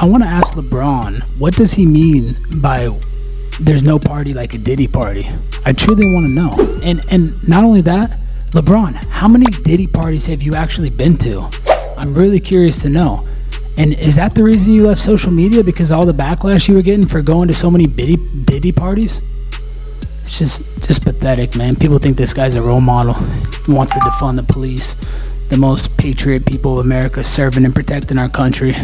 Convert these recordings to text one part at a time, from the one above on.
I want to ask LeBron, what does he mean by there's no party like a Diddy party? I truly want to know. And not only that, LeBron, how many Diddy parties have you actually been to? I'm really curious to know. And is that the reason you left social media? Because all the backlash you were getting for going to so many Diddy parties? It's just pathetic, man. People think this guy's a role model. He wants to defund the police, the most patriot people of America, serving and protecting our country.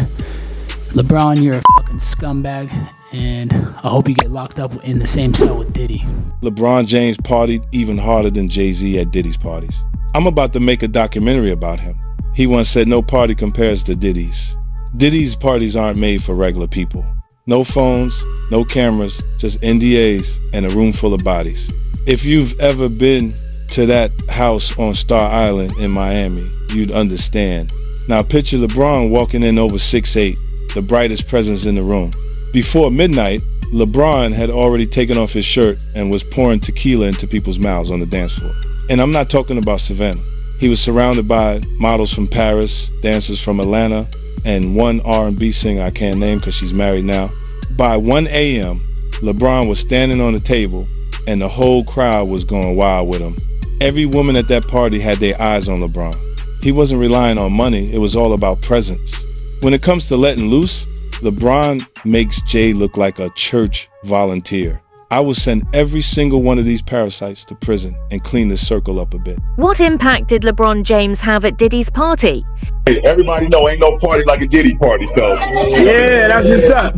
LeBron, you're a fucking scumbag, and I hope you get locked up in the same cell with Diddy. LeBron James partied even harder than Jay-Z at Diddy's parties. I'm about to make a documentary about him. He once said no party compares to Diddy's. Diddy's parties aren't made for regular people. No phones, no cameras, just NDAs and a room full of bodies. If you've ever been to that house on Star Island in Miami, you'd understand. Now picture LeBron walking in over 6'8", the brightest presence in the room. Before midnight, LeBron had already taken off his shirt and was pouring tequila into people's mouths on the dance floor. And I'm not talking about Savannah. He was surrounded by models from Paris, dancers from Atlanta, and one R&B singer I can't name because she's married now. By 1 a.m., LeBron was standing on the table and the whole crowd was going wild with him. Every woman at that party had their eyes on LeBron. He wasn't relying on money, it was all about presence. When it comes to letting loose, LeBron makes Jay look like a church volunteer. I will send every single one of these parasites to prison and clean the circle up a bit. What impact did LeBron James have at Diddy's party? Hey, everybody know ain't no party like a Diddy party, so. Yeah, that's what's up.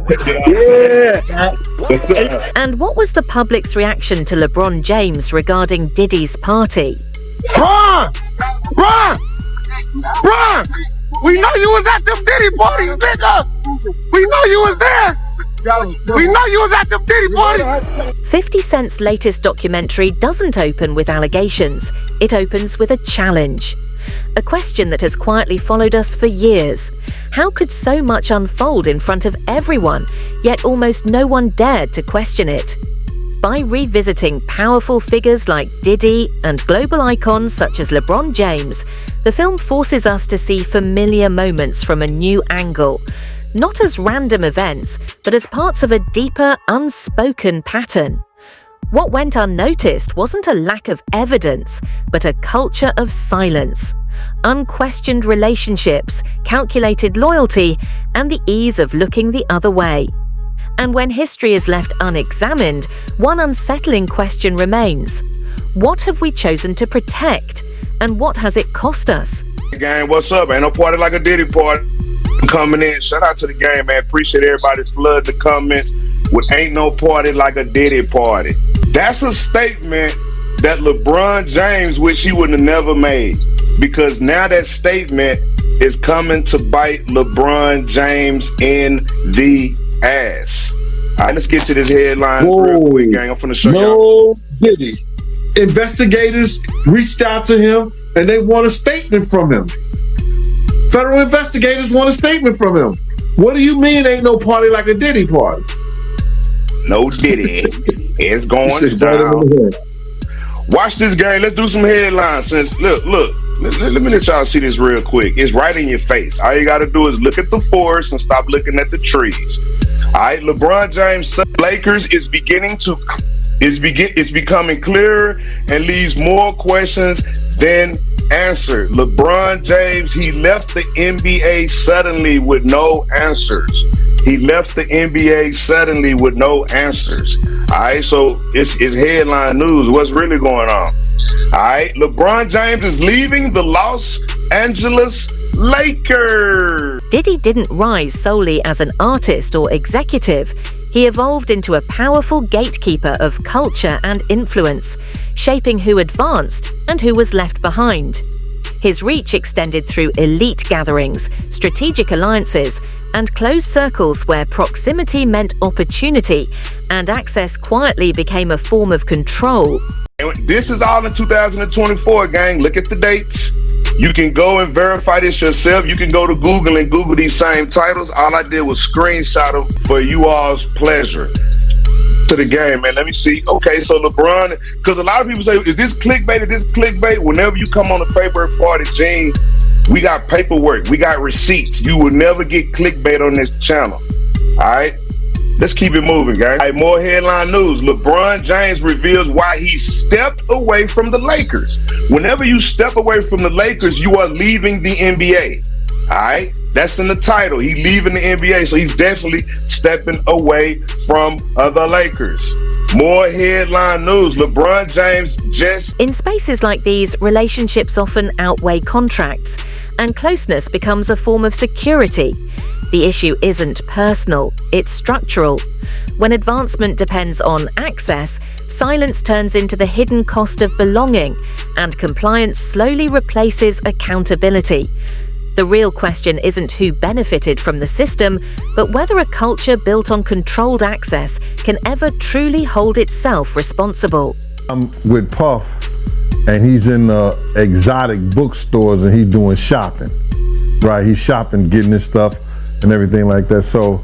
Yeah. And what was the public's reaction to LeBron James regarding Diddy's party? Bron! We know you was at them Diddy parties, nigga! We know you was there! We know you was at them Diddy parties! 50 Cent's latest documentary doesn't open with allegations. It opens with a challenge. A question that has quietly followed us for years. How could so much unfold in front of everyone, yet almost no one dared to question it? By revisiting powerful figures like Diddy and global icons such as LeBron James, the film forces us to see familiar moments from a new angle, not as random events, but as parts of a deeper, unspoken pattern. What went unnoticed wasn't a lack of evidence, but a culture of silence, unquestioned relationships, calculated loyalty, and the ease of looking the other way. And when history is left unexamined, one unsettling question remains. What have we chosen to protect, and what has it cost us? Gang, what's up? Ain't no party like a Diddy party. Coming in, shout out to the game, man. Appreciate everybody's flood the comments with ain't no party like a Diddy party. That's a statement that LeBron James wish he would have never made, because now that statement is coming to bite LeBron James in the ass. All right, let's get to this headline real quick, gang. I'm finna show y'all. No Diddy. Investigators reached out to him and they want a statement from him. Federal investigators want a statement from him. What do you mean ain't no party like a Diddy party? No Diddy. It's going down. Watch this game. Let's do some headlines. Look. Let me let y'all see this real quick. It's right in your face. All you got to do is look at the forest and stop looking at the trees. All right, LeBron James' Lakers is becoming clearer and leaves more questions than answered. LeBron James, he left the NBA suddenly with no answers. All right, so it's headline news. What's really going on? All right, LeBron James is leaving the Los Angeles Lakers. Diddy didn't rise solely as an artist or executive. He evolved into a powerful gatekeeper of culture and influence, shaping who advanced and who was left behind. His reach extended through elite gatherings, strategic alliances, and closed circles where proximity meant opportunity and access quietly became a form of control. This is all in 2024, gang. Look at the dates. You can go and verify this yourself. You can go to Google and Google these same titles. All I did was screenshot them for you all's pleasure. To the game, man. Let me see. Okay, so LeBron, because a lot of people say, is this clickbait? Whenever you come on the favorite party, Gene, we got paperwork, we got receipts. You will never get clickbait on this channel. All right. Let's keep it moving, gang. All right, more headline news. LeBron James reveals why he stepped away from the Lakers. Whenever you step away from the Lakers, you are leaving the NBA. All right, that's in the title. He's leaving the NBA, so he's definitely stepping away from the Lakers. More headline news. LeBron James just... In spaces like these, relationships often outweigh contracts, and closeness becomes a form of security. The issue isn't personal, it's structural. When advancement depends on access, silence turns into the hidden cost of belonging, and compliance slowly replaces accountability. The real question isn't who benefited from the system, but whether a culture built on controlled access can ever truly hold itself responsible. I'm with Puff, and he's in exotic bookstores and he's doing shopping, right? He's shopping, getting his stuff and everything like that. So,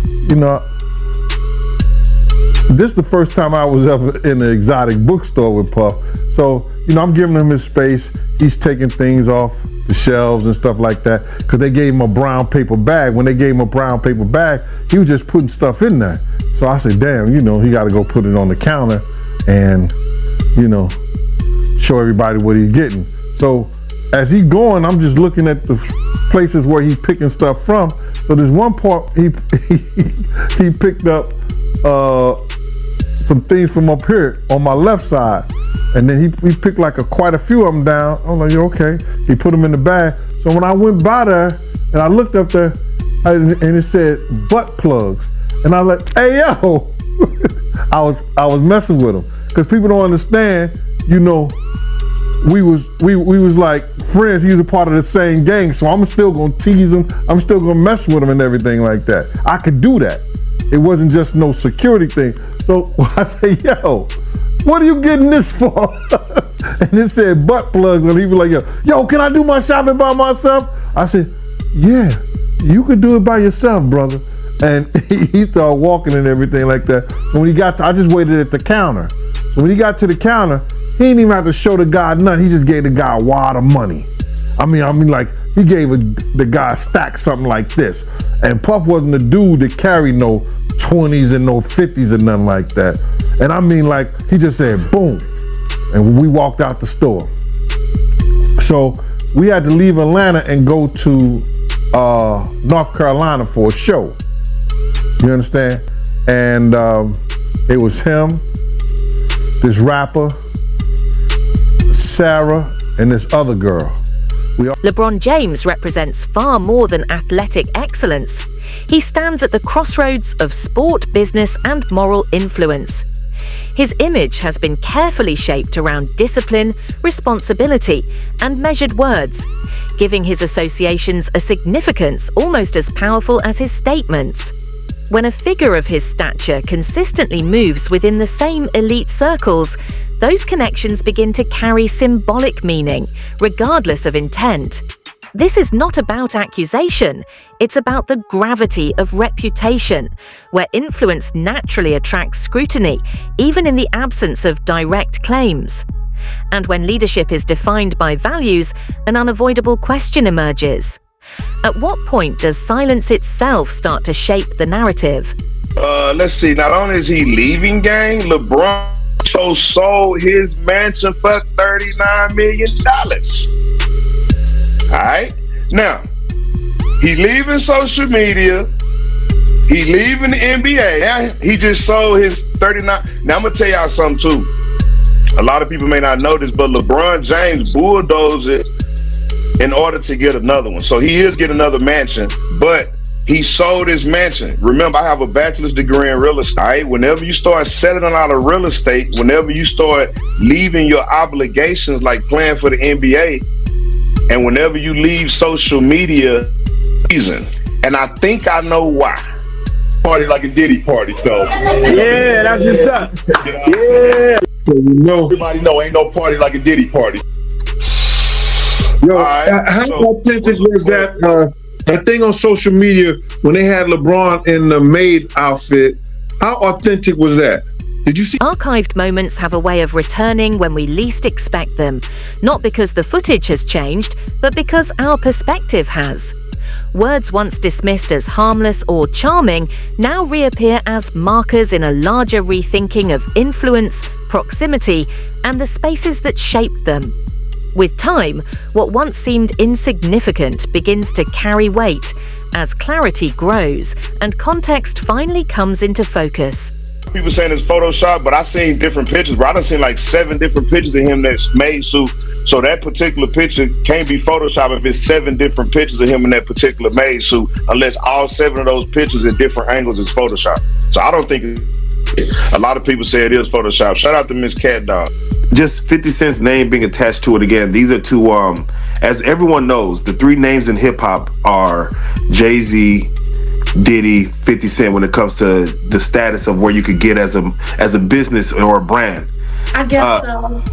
you know, this is the first time I was ever in an exotic bookstore with Puff. So, you know, I'm giving him his space. He's taking things off the shelves and stuff like that, because they gave him a brown paper bag. When they gave him a brown paper bag, he was just putting stuff in there. So I said, damn, you know, he got to go put it on the counter and, you know, show everybody what he's getting. So as he going, I'm just looking at the places where he picking stuff from. So there's one part he picked up some things from up here on my left side. And then he picked like quite a few of them down. I'm like, you're okay. He put them in the bag. So when I went by there and I looked up there and it said butt plugs. And I was like, hey, yo. I was messing with him. Because people don't understand, you know, we was like friends. He was a part of the same gang. So I'm still gonna tease him. I'm still gonna mess with him and everything like that. I could do that. It wasn't just no security thing. So I say, yo, what are you getting this for? And it said butt plugs, and he was like, yo, can I do my shopping by myself? I said, yeah, you could do it by yourself, brother. And he started walking and everything like that. So when he got I just waited at the counter. So when he got to the counter, he didn't even have to show the guy nothing. He just gave the guy a wad of money. I mean, like, he gave the guy a stack, something like this. And Puff wasn't the dude that carried no 20s and no 50s and nothing like that. And I mean, like, he just said, boom. And we walked out the store. So we had to leave Atlanta and go to North Carolina for a show. You understand? And it was him, this rapper, Sarah, and this other girl. LeBron James represents far more than athletic excellence. He stands at the crossroads of sport, business, and moral influence. His image has been carefully shaped around discipline, responsibility, and measured words, giving his associations a significance almost as powerful as his statements. When a figure of his stature consistently moves within the same elite circles, those connections begin to carry symbolic meaning, regardless of intent. This is not about accusation, it's about the gravity of reputation, where influence naturally attracts scrutiny, even in the absence of direct claims. And when leadership is defined by values, an unavoidable question emerges. At what point does silence itself start to shape the narrative? Let's see, not only is he leaving, gang, LeBron sold his mansion for $39 million. All right, now he leaving social media, he leaving the NBA. Now he just sold his 39. Now I'm gonna tell y'all something too. A lot of people may not know this, but LeBron James bulldozed it in order to get another one. So he is getting another mansion, but he sold his mansion. Remember, I have a bachelor's degree in real estate. Right? Whenever you start settling out of real estate, whenever you start leaving your obligations like playing for the NBA, and whenever you leave social media, reason. And I think I know why. Party like a Diddy party, so. Yeah, that's what's up. Yeah. So you know, everybody know ain't no party like a Diddy party. Yo, how authentic was that thing on social media when they had LeBron in the maid outfit? How authentic was that? Did you see? Archived moments have a way of returning when we least expect them, not because the footage has changed, but because our perspective has. Words once dismissed as harmless or charming now reappear as markers in a larger rethinking of influence, proximity, and the spaces that shaped them. With time, what once seemed insignificant begins to carry weight as clarity grows and context finally comes into focus. People saying it's Photoshop, but I seen different pictures, bro. I done seen like 7 different pictures of him that's made suit. So that particular picture can't be Photoshop if it's 7 different pictures of him in that particular made suit, unless all 7 of those pictures at different angles is Photoshop. So I don't think a lot of people say it is Photoshop. Shout out to Miss Cat Dog. Just 50 Cent's name being attached to it again. These are two, as everyone knows, the 3 names in hip hop are Jay-Z, Diddy, 50 Cent when it comes to the status of where you could get as a business or a brand. I guess so.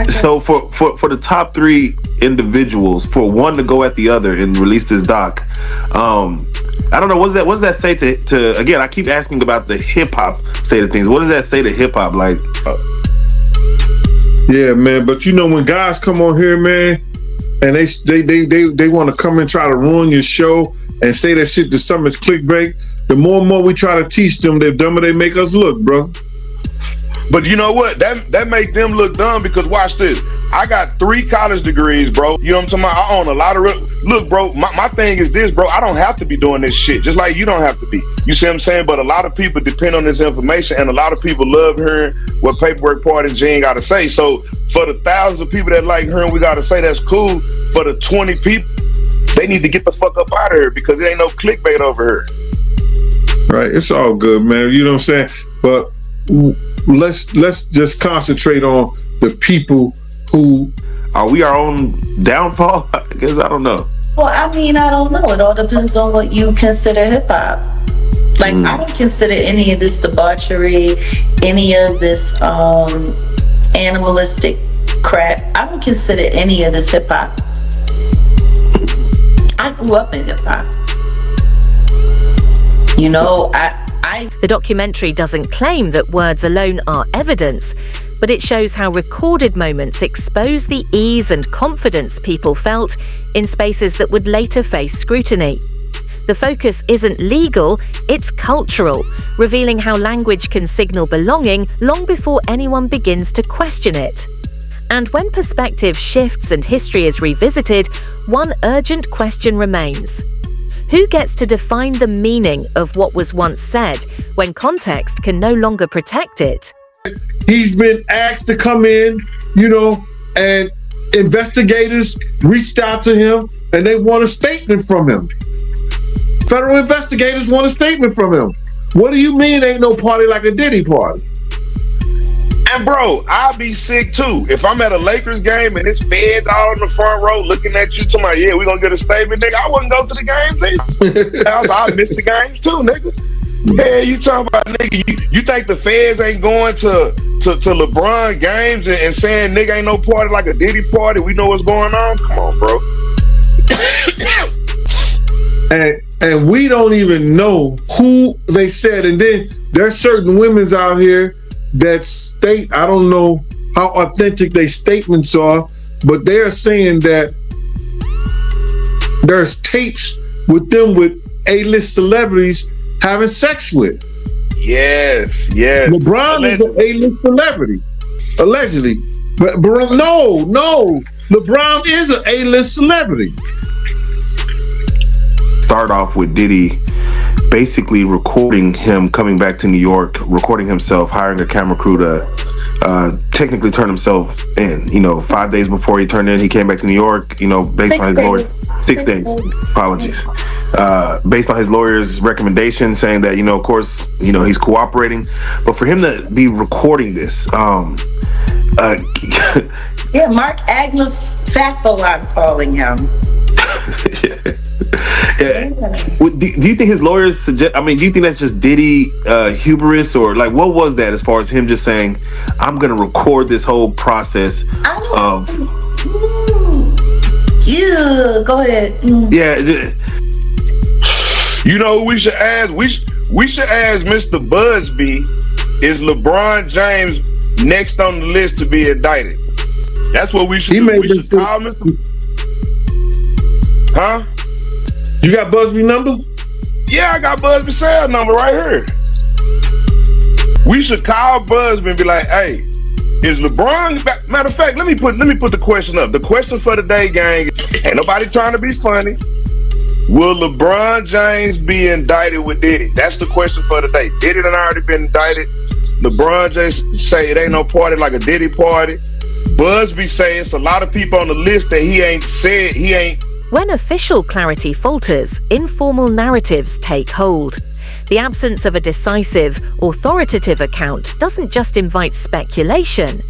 So for the top 3 individuals, for one to go at the other and release this doc, I don't know, what does that say to again, I keep asking about the hip hop state of things. What does that say to hip hop? Like, yeah, man. But you know, when guys come on here, man, and they want to come and try to ruin your show and say that shit to some is clickbait, the more and more we try to teach them, the dumber they make us look, bro. But you know what? That make them look dumb because watch this. I got 3 college degrees, bro. You know what I'm talking about? I own a lot of look, bro, my thing is this, bro. I don't have to be doing this shit, just like you don't have to be. You see what I'm saying? But a lot of people depend on this information, and a lot of people love hearing what Paperwork Party and Gene got to say. So for the thousands of people that like hearing we got to say, that's cool. For the 20 people, they need to get the fuck up out of here because it ain't no clickbait over here. Right, it's all good, man. You know what I'm saying? But let's just concentrate on the people who are we our own downfall? I guess I don't know. Well, I mean, I don't know. It all depends on what you consider hip hop. Like, I don't consider any of this debauchery, any of this animalistic crap. I don't consider any of this hip hop. I grew up in hip hop. You know, The documentary doesn't claim that words alone are evidence, but it shows how recorded moments expose the ease and confidence people felt in spaces that would later face scrutiny. The focus isn't legal, it's cultural, revealing how language can signal belonging long before anyone begins to question it. And when perspective shifts and history is revisited, one urgent question remains. Who gets to define the meaning of what was once said when context can no longer protect it? He's been asked to come in, you know, and investigators reached out to him and they want a statement from him. Federal investigators want a statement from him. What do you mean ain't no party like a Diddy party? And bro, I'll be sick too. If I'm at a Lakers game and it's feds all in the front row looking at you, talking about, yeah, we gonna get a statement, nigga. I wouldn't go to the games either. I miss the games too, nigga. Yeah, you talking about, nigga, you think the feds ain't going to LeBron games and saying, nigga, ain't no party like a Diddy party, we know what's going on? Come on, bro. and we don't even know who they said. And then there's certain women's out here that state, I don't know how authentic their statements are, but they're saying that there's tapes with them with A-list celebrities having sex with. Yes. LeBron is an A-list celebrity, allegedly. But no, LeBron is an A-list celebrity. Start off with Diddy basically recording him coming back to New York, recording himself, hiring a camera crew to technically turn himself in. 5 days before he turned in, he came back to New York, based on his lawyer's 6 days. Apologies. Based on his lawyer's recommendation, saying that, of course, he's cooperating. But for him to be recording this, yeah, Mark Agnew Fatfo, I'm calling him. Yeah. Do you think his lawyers suggest? Do you think that's just Diddy hubris, or like what was that as far as him just saying, "I'm gonna record this whole process"? Yeah, go ahead. Yeah. You know who we should ask? We should ask Mr. Busby. Is LeBron James next on the list to be indicted? That's what we should do. We should call Mr. Huh? You got Busby number? Yeah, I got Busby's cell number right here. We should call Busby and be like, hey, is LeBron, matter of fact, let me put the question up. The question for the day, gang, ain't nobody trying to be funny. Will LeBron James be indicted with Diddy? That's the question for the day. Diddy done already been indicted. LeBron James say it ain't no party like a Diddy party. Busby say it's a lot of people on the list that he ain't. When official clarity falters, informal narratives take hold. The absence of a decisive, authoritative account doesn't just invite speculation,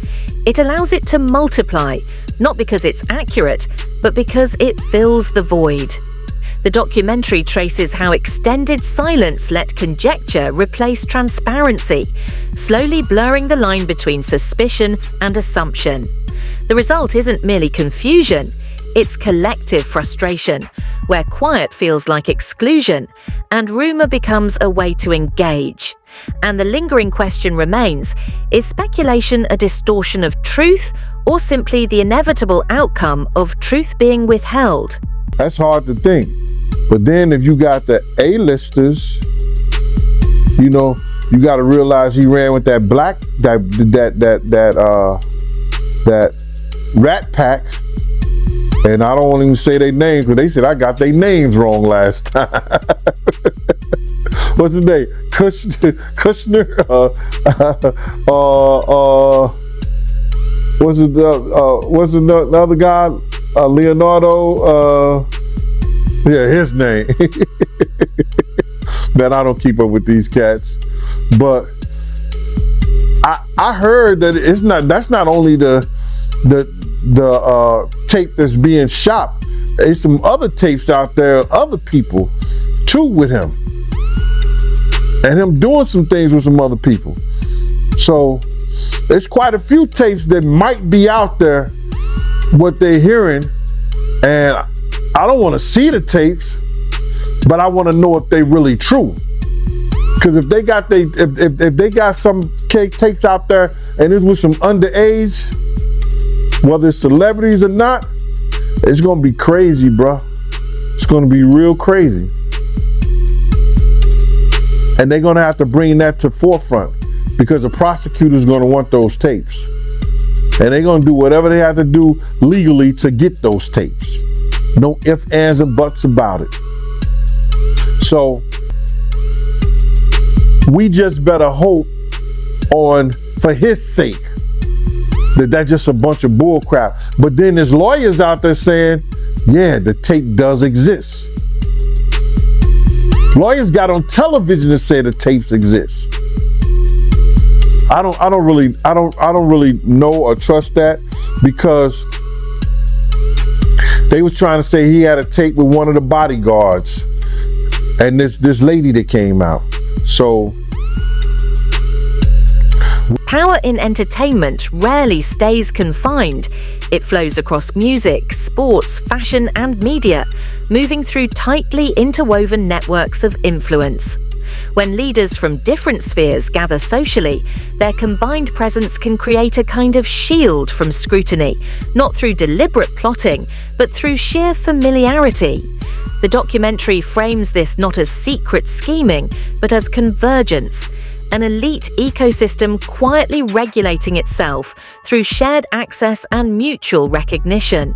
it allows it to multiply, not because it's accurate, but because it fills the void. The documentary traces how extended silence let conjecture replace transparency, slowly blurring the line between suspicion and assumption. The result isn't merely confusion, it's collective frustration, where quiet feels like exclusion and rumor becomes a way to engage. And the lingering question remains, is speculation a distortion of truth or simply the inevitable outcome of truth being withheld? That's hard to think. But then if you got the A-listers, you know, you got to realize he ran with that Rat Pack. And I don't even say their names because they said I got their names wrong last time. What's his name? Kushner? What's the other guy? Leonardo? Yeah, his name. Man, I don't keep up with these cats. But I heard that that's not only the tape that's being shopped. There's some other tapes out there, other people too with him. And him doing some things with some other people. So there's quite a few tapes that might be out there, what they're hearing. And I don't want to see the tapes, but I want to know if they're really true. Because if they got if they got some tapes out there and it's with some underage, whether it's celebrities or not, it's gonna be crazy, bro. It's gonna be real crazy. And they're gonna have to bring that to forefront because the prosecutor's gonna want those tapes. And they're gonna do whatever they have to do legally to get those tapes. No ifs, ands, and buts about it. So we just better hope for his sake, that's just a bunch of bull crap. But then there's lawyers out there saying, yeah, the tape does exist. Lawyers got on television to say the tapes exist. I don't really know or trust that, because they was trying to say he had a tape with one of the bodyguards and this lady that came out. So power in entertainment rarely stays confined. It flows across music, sports, fashion, and media, moving through tightly interwoven networks of influence. When leaders from different spheres gather socially, their combined presence can create a kind of shield from scrutiny, not through deliberate plotting, but through sheer familiarity. The documentary frames this not as secret scheming, but as convergence, an elite ecosystem quietly regulating itself through shared access and mutual recognition.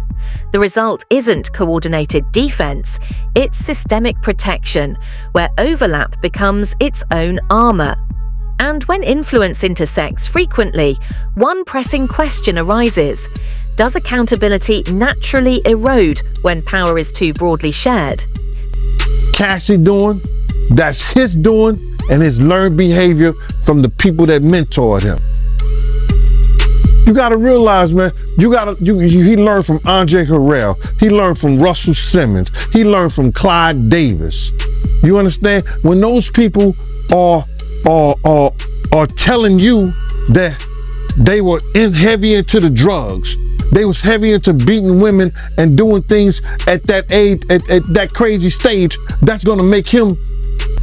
The result isn't coordinated defense, it's systemic protection, where overlap becomes its own armor. And when influence intersects frequently, one pressing question arises: does accountability naturally erode when power is too broadly shared? Cassie doing, that's his doing, and his learned behavior from the people that mentored him. You gotta realize, man, he learned from Andre Harrell. He learned from Russell Simmons. He learned from Clyde Davis. You understand? When those people are telling you that they were heavy into the drugs, they was heavy into beating women and doing things at that age, at that crazy stage, that's gonna make him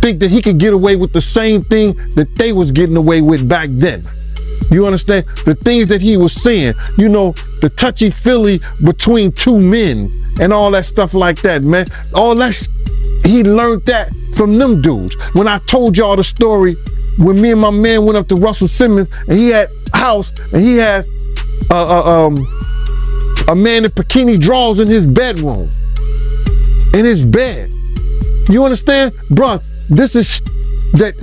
think that he could get away with the same thing that they was getting away with back then. You understand? The things that he was saying, you know, the touchy-feely between two men and all that stuff like that, man. All that, he learned that from them dudes. When I told y'all the story, when me and my man went up to Russell Simmons and he had a house and he had a man in bikini drawers in his bedroom, in his bed. You understand? Bruh, this is that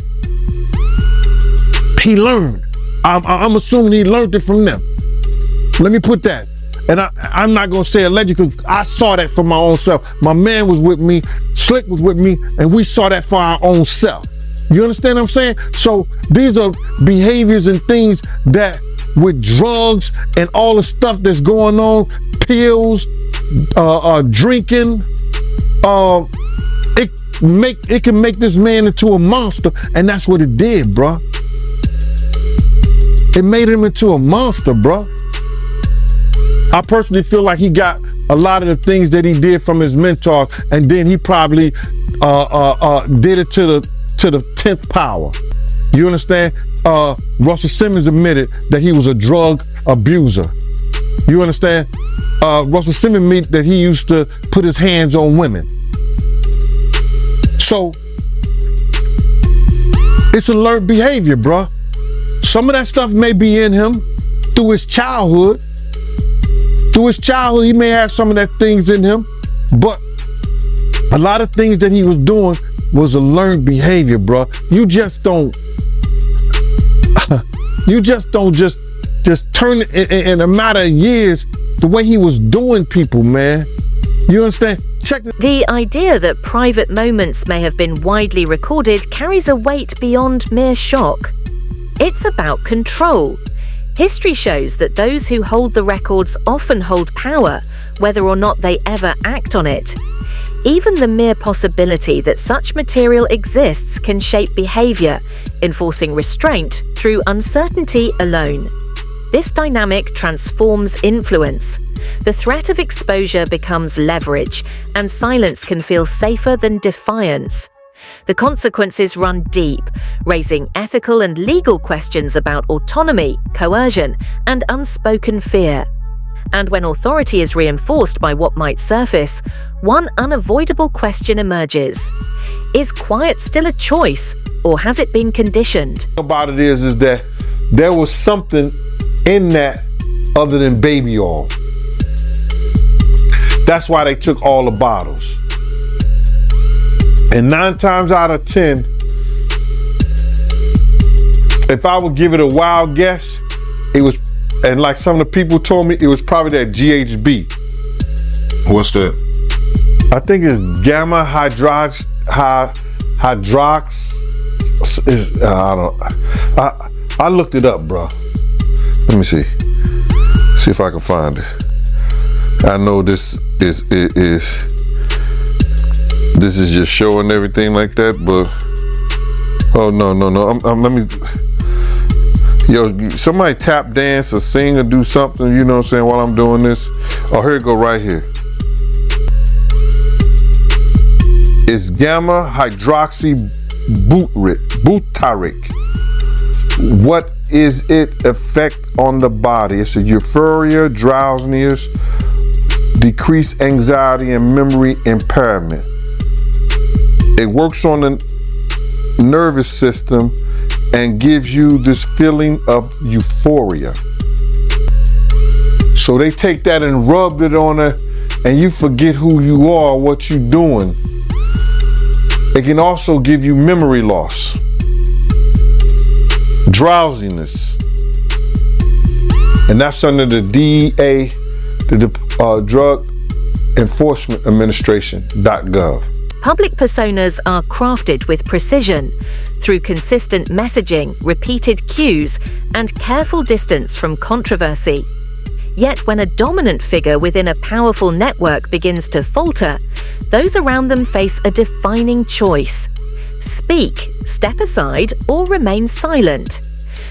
he learned. I'm assuming he learned it from them. Let me put that. And I'm not gonna say alleged because I saw that for my own self. My man was with me, Slick was with me, and we saw that for our own self. You understand what I'm saying? So these are behaviors and things that with drugs and all the stuff that's going on, pills, drinking, it can make this man into a monster, and that's what it did, bruh. It made him into a monster, bruh. I personally feel like he got a lot of the things that he did from his mentor, and then he probably did it to the 10th power. You understand? Russell Simmons admitted that he was a drug abuser. You understand? Russell Simmons admitted that he used to put his hands on women. So it's a learned behavior, bruh. Some of that stuff may be in him through his childhood. Through his childhood, he may have some of that things in him, but a lot of things that he was doing was a learned behavior, bro. You just don't just turn it in a matter of years the way he was doing people, man. You understand? Check this. The idea that private moments may have been widely recorded carries a weight beyond mere shock. It's about control. History shows that those who hold the records often hold power, whether or not they ever act on it. Even the mere possibility that such material exists can shape behavior, enforcing restraint through uncertainty alone. This dynamic transforms influence. The threat of exposure becomes leverage, and silence can feel safer than defiance. The consequences run deep, raising ethical and legal questions about autonomy, coercion, and unspoken fear. And when authority is reinforced by what might surface, one unavoidable question emerges. Is quiet still a choice, or has it been conditioned? About it is that there was something in that other than baby oil. That's why they took all the bottles. And 9 times out of 10, if I would give it a wild guess, it was, and like some of the people told me, it was probably that GHB. What's that? I think it's gamma hydrox. I looked it up, bro. Let me see. See if I can find it. I know this is just showing everything like that, but oh no. Let me. Yo, somebody tap dance or sing or do something. You know what I'm saying? While I'm doing this. Oh, here it go right here. It's gamma hydroxy butyric. What is its effect on the body? It's a euphoria, drowsiness, decreased anxiety, and memory impairment. It works on the nervous system and gives you this feeling of euphoria. So they take that and rub it on her, and you forget who you are, what you're doing. It can also give you memory loss, drowsiness, and that's under the DEA, the Drug Enforcement Administration.gov. Public personas are crafted with precision through consistent messaging, repeated cues, and careful distance from controversy. Yet when a dominant figure within a powerful network begins to falter, those around them face a defining choice: speak, step aside, or remain silent.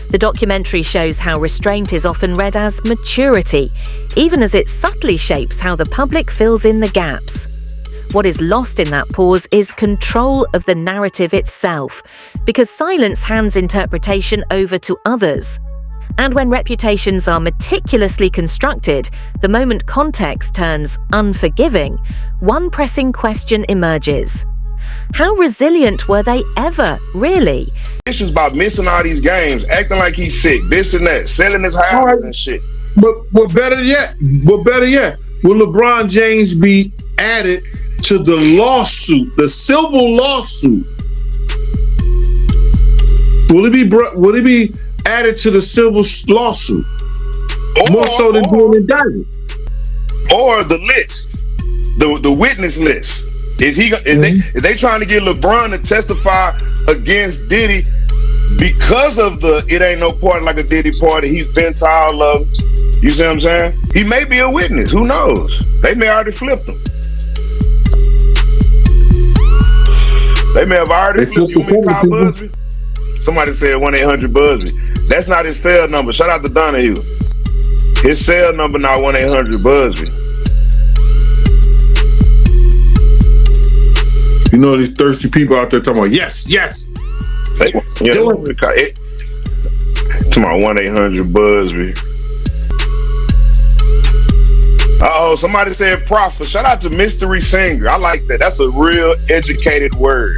The documentary shows how restraint is often read as maturity, even as it subtly shapes how the public fills in the gaps. What is lost in that pause is control of the narrative itself, because silence hands interpretation over to others. And when reputations are meticulously constructed, the moment context turns unforgiving, one pressing question emerges. How resilient were they ever, really? Issues about missing all these games, acting like he's sick, this and that, selling his houses and shit. But better yet, will LeBron James be added to the lawsuit, the civil lawsuit? Will it be added to the civil lawsuit? More so than being indicted? Or the list, the witness list. Is they trying to get LeBron to testify against Diddy because of the it ain't no party like a Diddy party? He's been to all of them. You see what I'm saying? He may be a witness. Who knows? They may already flipped him. They may have already flipped him. You call Busby? Somebody said 1-800-Busby. That's not his cell number. Shout out to Donahue. His cell number not 1-800-Busby. You know these thirsty people out there talking about yes. Come on, 1-800-Busby. Uh-oh, somebody said profit. Shout out to Mystery Singer. I like that. That's a real educated word.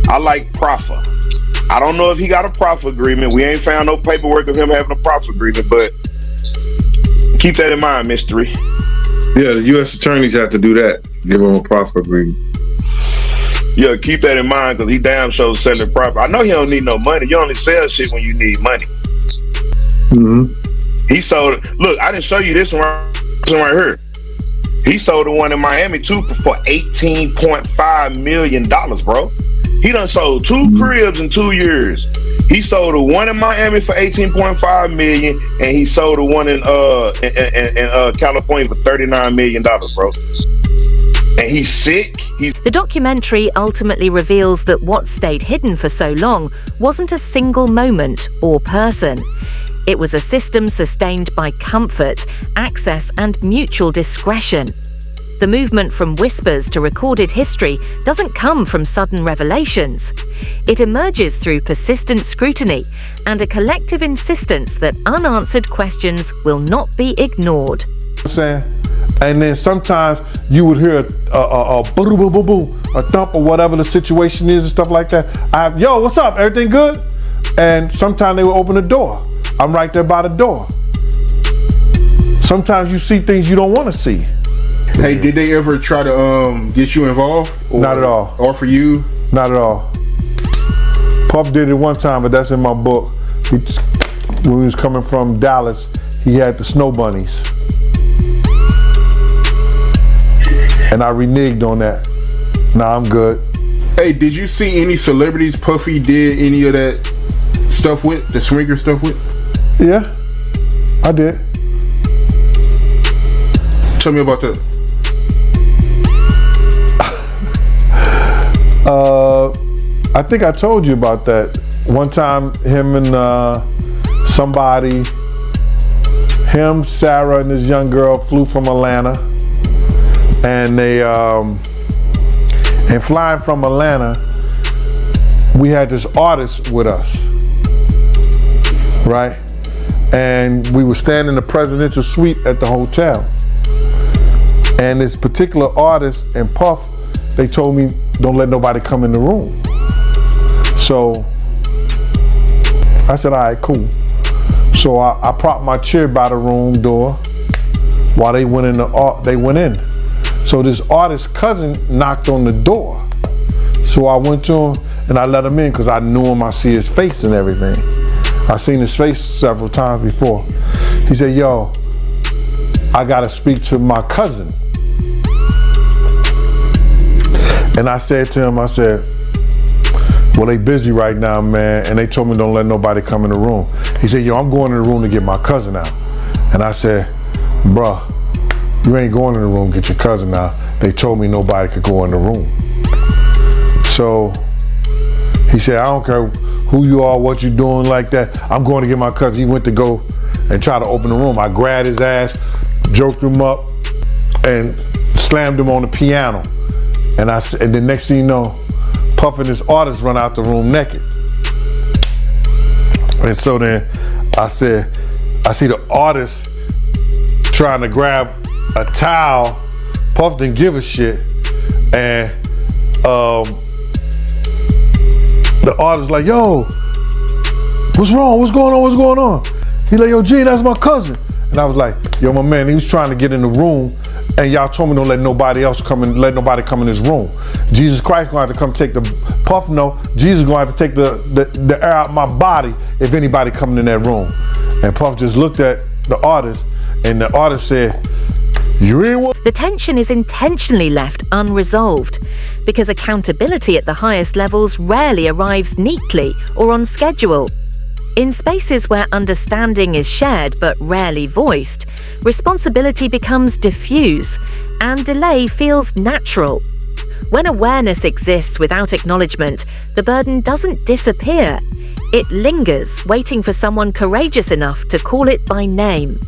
I like profit. I don't know if he got a profit agreement. We ain't found no paperwork of him having a profit agreement, but keep that in mind, Mystery. Yeah, the U.S. attorneys have to do that. Give him a profit agreement. Yeah, keep that in mind because he damn sure selling property. I know he don't need no money. You only sell shit when you need money. Mm-hmm. He sold. Look, I didn't show you this one right here. He sold the one in Miami too for $18.5 million, bro. He done sold 2 cribs in 2 years. He sold the one in Miami for $18.5 million, and he sold the one in California for $39 million, bro. And he's sick. The documentary ultimately reveals that what stayed hidden for so long wasn't a single moment or person. It was a system sustained by comfort, access, and mutual discretion. The movement from whispers to recorded history doesn't come from sudden revelations. It emerges through persistent scrutiny and a collective insistence that unanswered questions will not be ignored. And then sometimes you would hear a boo boo boo boo, a thump or whatever the situation is and stuff like that. Yo, what's up? Everything good? And sometimes they will open the door. I'm right there by the door. Sometimes you see things you don't want to see. Hey, did they ever try to get you involved? Or not at all. Offer you? Not at all. Puff did it one time, but that's in my book. When he was coming from Dallas, he had the snow bunnies. And I reneged on that. Nah, I'm good. Hey, did you see any celebrities Puffy did any of that stuff with? The swinger stuff with? Yeah, I did. Tell me about that. I think I told you about that. One time, him and somebody, him, Sarah, and this young girl flew from Atlanta. And they, and flying from Atlanta, we had this artist with us, right? And we were staying in the presidential suite at the hotel. And this particular artist and Puff, they told me, don't let nobody come in the room. So I said, all right, cool. So I propped my chair by the room door while they went in. So this artist's cousin knocked on the door. So I went to him and I let him in because I knew him, I see his face and everything. I seen his face several times before. He said, yo, I gotta speak to my cousin. And I said to him, I said, well, they busy right now, man, and they told me don't let nobody come in the room. He said, yo, I'm going in the room to get my cousin out. And I said, bruh, you ain't going in the room, get your cousin out. They told me nobody could go in the room. So he said, I don't care who you are, what you doing like that. I'm going to get my cousin. He went to go and try to open the room. I grabbed his ass, joked him up, and slammed him on the piano. And the next thing you know, Puff and this artist run out the room naked. And so then I said, I see the artist trying to grab a towel. Puff didn't give a shit. And the artist like, yo, what's wrong? What's going on? What's going on? He like, yo, G, that's my cousin. And I was like, yo, my man, he was trying to get in the room, and y'all told me don't let nobody else come in, let nobody come in this room. Jesus Christ gonna have to come take the Puff. No, Jesus gonna have to take the air out my body if anybody coming in that room. And Puff just looked at the artist, and the artist said, you ain't what? The tension is intentionally left unresolved because accountability at the highest levels rarely arrives neatly or on schedule. In spaces where understanding is shared but rarely voiced, responsibility becomes diffuse and delay feels natural. When awareness exists without acknowledgement, the burden doesn't disappear. It lingers, waiting for someone courageous enough to call it by name.